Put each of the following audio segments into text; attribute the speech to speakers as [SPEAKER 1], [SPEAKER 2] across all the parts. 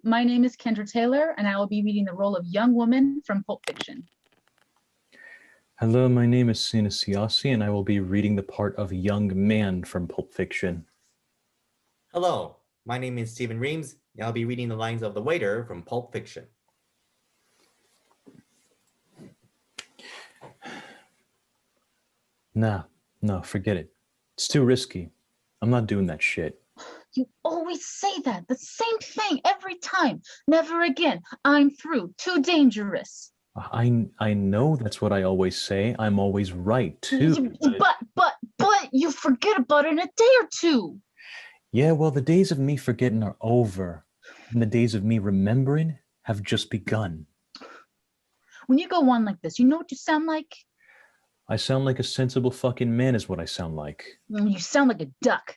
[SPEAKER 1] My name is Kendra Taylor, and I will be reading the role of young woman from Pulp Fiction.
[SPEAKER 2] Hello, my name is Sina Siasi, and I will be reading the part of young man from Pulp Fiction.
[SPEAKER 3] Hello, my name is Stephen Reams, and I'll be reading the lines of the waiter from Pulp Fiction.
[SPEAKER 2] Nah, no, forget it. It's too risky. I'm not doing that shit.
[SPEAKER 1] You always say that, the same thing every time. Never again. I'm through. Too dangerous.
[SPEAKER 2] I know that's what I always say. I'm always right, too.
[SPEAKER 1] But you forget about it in a day or two.
[SPEAKER 2] Yeah, well, the days of me forgetting are over, and the days of me remembering have just begun.
[SPEAKER 1] When you go on like this, you know what you sound like?
[SPEAKER 2] I sound like a sensible fucking man is what I sound like.
[SPEAKER 1] You sound like a duck.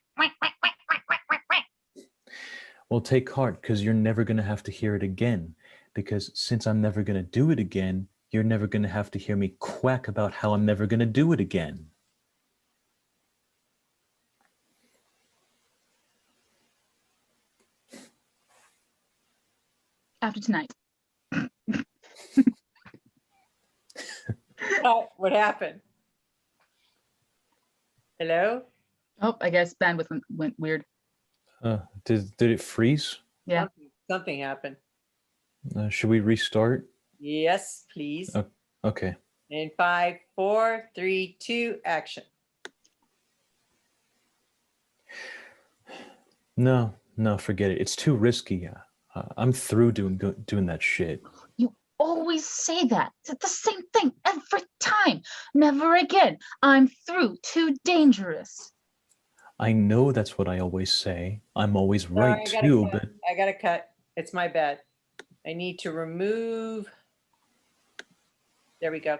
[SPEAKER 2] Well, take heart, because you're never going to have to hear it again. Because since I'm never going to do it again, you're never going to have to hear me quack about how I'm never going to do it again.
[SPEAKER 1] After tonight.
[SPEAKER 4] What happened? Hello?
[SPEAKER 1] Oh, I guess bandwidth went weird.
[SPEAKER 2] Did it freeze?
[SPEAKER 1] Yeah.
[SPEAKER 4] Something happened.
[SPEAKER 2] Should we restart?
[SPEAKER 4] Yes, please.
[SPEAKER 2] Okay.
[SPEAKER 4] In 5, 4, 3, 2, action.
[SPEAKER 2] No, forget it. It's too risky. I'm through doing that shit.
[SPEAKER 1] You always say that. It's the same thing every time. Never again. I'm through. Too dangerous.
[SPEAKER 2] I know that's what I always say. I'm always right, too, but...
[SPEAKER 4] I gotta cut. It's my bad. I need to remove... There we go.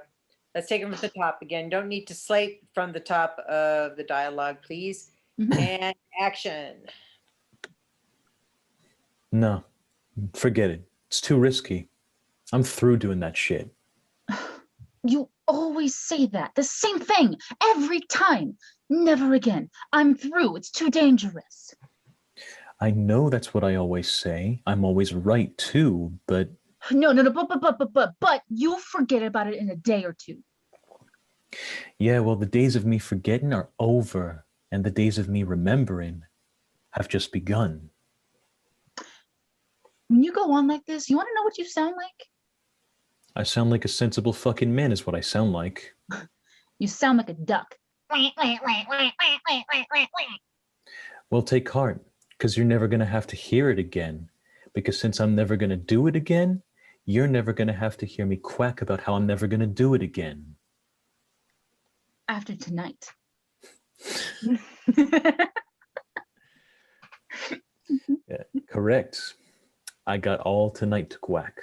[SPEAKER 4] Let's take it from the top again. Don't need to slate from the top of the dialogue, please. And action.
[SPEAKER 2] No, forget it. It's too risky. I'm through doing that shit.
[SPEAKER 1] You always say that. The same thing every time. Never again. I'm through. It's too dangerous.
[SPEAKER 2] I know that's what I always say. I'm always right, too, but...
[SPEAKER 1] No, but you'll forget about it in a day or two.
[SPEAKER 2] Yeah, well, the days of me forgetting are over, and the days of me remembering have just begun.
[SPEAKER 1] When you go on like this, you want to know what you sound like?
[SPEAKER 2] I sound like a sensible fucking man is what I sound like.
[SPEAKER 1] You sound like a duck.
[SPEAKER 2] Well, take heart, because you're never going to have to hear it again. Because since I'm never going to do it again, you're never going to have to hear me quack about how I'm never going to do it again.
[SPEAKER 1] After tonight.
[SPEAKER 2] Yeah, correct. I got all tonight to quack.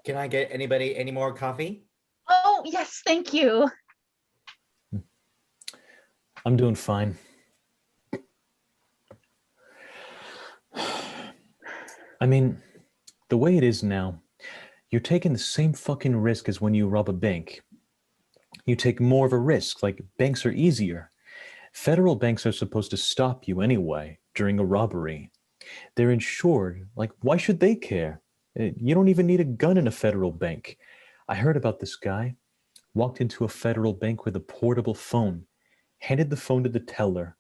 [SPEAKER 3] Can I get anybody any more coffee?
[SPEAKER 1] Oh, yes, thank you.
[SPEAKER 2] I'm doing fine. I mean, the way it is now, you're taking the same fucking risk as when you rob a bank. You take more of a risk, like banks are easier. Federal banks are supposed to stop you anyway during a robbery. They're insured, like why should they care? You don't even need a gun in a federal bank. I heard about this guy, walked into a federal bank with a portable phone, handed the phone to the teller.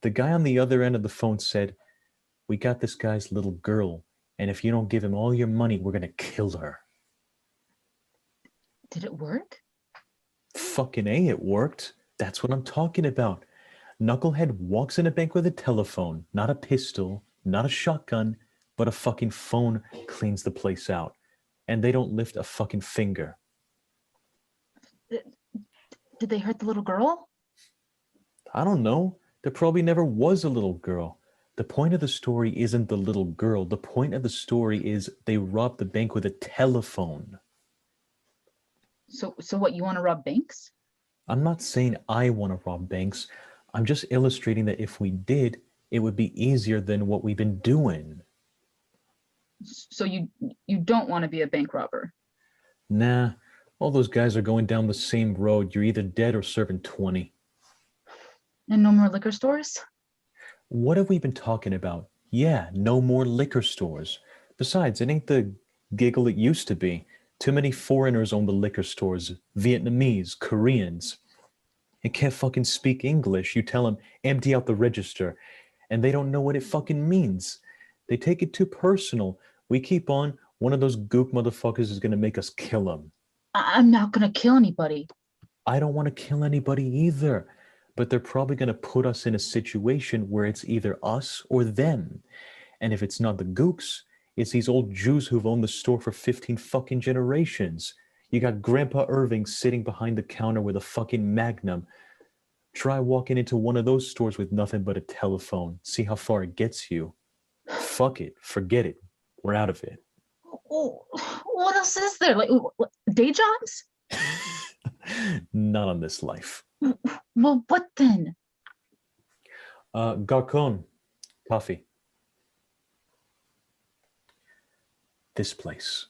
[SPEAKER 2] The guy on the other end of the phone said, "We got this guy's little girl, and if you don't give him all your money, we're gonna kill her."
[SPEAKER 1] Did it work?
[SPEAKER 2] Fucking A, it worked. That's what I'm talking about. Knucklehead walks in a bank with a telephone, not a pistol, not a shotgun, but a fucking phone cleans the place out. And they don't lift a fucking finger.
[SPEAKER 1] Did they hurt the little girl?
[SPEAKER 2] I don't know. There probably never was a little girl. The point of the story isn't the little girl. The point of the story is they robbed the bank with a telephone.
[SPEAKER 1] So what, you want to rob banks?
[SPEAKER 2] I'm not saying I want to rob banks. I'm just illustrating that if we did, it would be easier than what we've been doing.
[SPEAKER 1] So you don't want to be a bank robber?
[SPEAKER 2] Nah, all those guys are going down the same road. You're either dead or serving 20.
[SPEAKER 1] And no more liquor stores?
[SPEAKER 2] What have we been talking about? Yeah, no more liquor stores. Besides, it ain't the giggle it used to be. Too many foreigners own the liquor stores. Vietnamese, Koreans. And can't fucking speak English. You tell them, empty out the register. And they don't know what it fucking means. They take it too personal. We keep on, one of those gook motherfuckers is gonna make us kill them.
[SPEAKER 1] I'm not gonna kill anybody.
[SPEAKER 2] I don't want to kill anybody either. But they're probably gonna put us in a situation where it's either us or them. And if it's not the gooks, it's these old Jews who've owned the store for 15 fucking generations. You got Grandpa Irving sitting behind the counter with a fucking Magnum. Try walking into one of those stores with nothing but a telephone. See how far it gets you. Fuck it. Forget it. We're out of it.
[SPEAKER 1] Oh, what else is there? Like day jobs?
[SPEAKER 2] Not on this life.
[SPEAKER 1] Well, what then?
[SPEAKER 2] Garcon. Coffee. This place.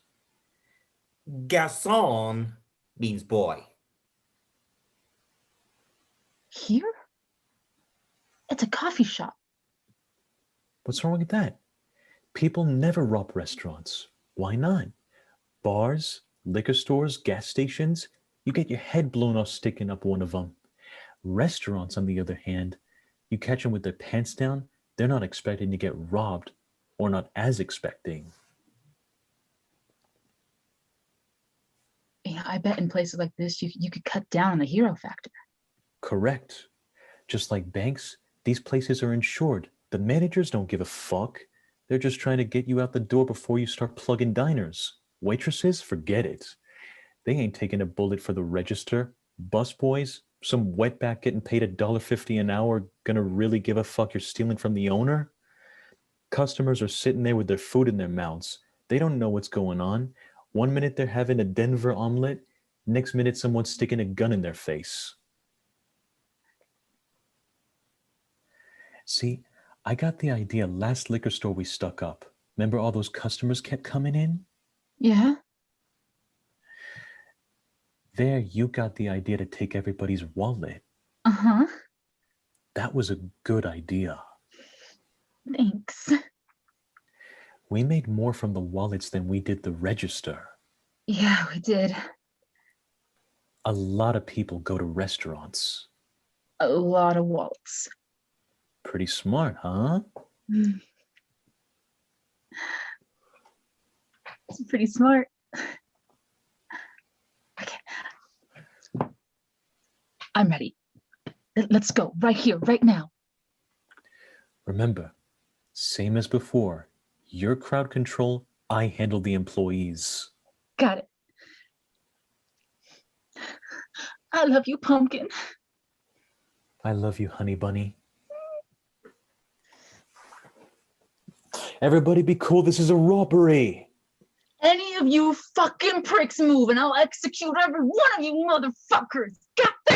[SPEAKER 3] Garçon means boy.
[SPEAKER 1] Here? It's a coffee shop.
[SPEAKER 2] What's wrong with that? People never rob restaurants. Why not? Bars, liquor stores, gas stations, you get your head blown off sticking up one of them. Restaurants, on the other hand, you catch them with their pants down, they're not expecting to get robbed, or not as expecting.
[SPEAKER 1] Yeah, I bet in places like this, you could cut down on the hero factor.
[SPEAKER 2] Correct. Just like banks, these places are insured. The managers don't give a fuck. They're just trying to get you out the door before you start plugging diners. Waitresses, forget it. They ain't taking a bullet for the register. Busboys, some wetback getting paid $1.50 an hour, gonna really give a fuck you're stealing from the owner? Customers are sitting there with their food in their mouths. They don't know what's going on. One minute they're having a Denver omelet, next minute someone's sticking a gun in their face. See, I got the idea last liquor store we stuck up. Remember all those customers kept coming in?
[SPEAKER 1] Yeah?
[SPEAKER 2] There, you got the idea to take everybody's wallet.
[SPEAKER 1] Uh-huh.
[SPEAKER 2] That was a good idea.
[SPEAKER 1] Thanks.
[SPEAKER 2] We made more from the wallets than we did the register.
[SPEAKER 1] Yeah, we did.
[SPEAKER 2] A lot of people go to restaurants.
[SPEAKER 1] A lot of wallets.
[SPEAKER 2] Pretty smart, huh?
[SPEAKER 1] It's pretty smart. Okay. I'm ready. Let's go right here, right now.
[SPEAKER 2] Remember, same as before, your crowd control, I handle the employees.
[SPEAKER 1] Got it. I love you, Pumpkin.
[SPEAKER 2] I love you, honey bunny. Everybody be cool, this is a robbery.
[SPEAKER 1] Any of you fucking pricks move and I'll execute every one of you motherfuckers. Got that?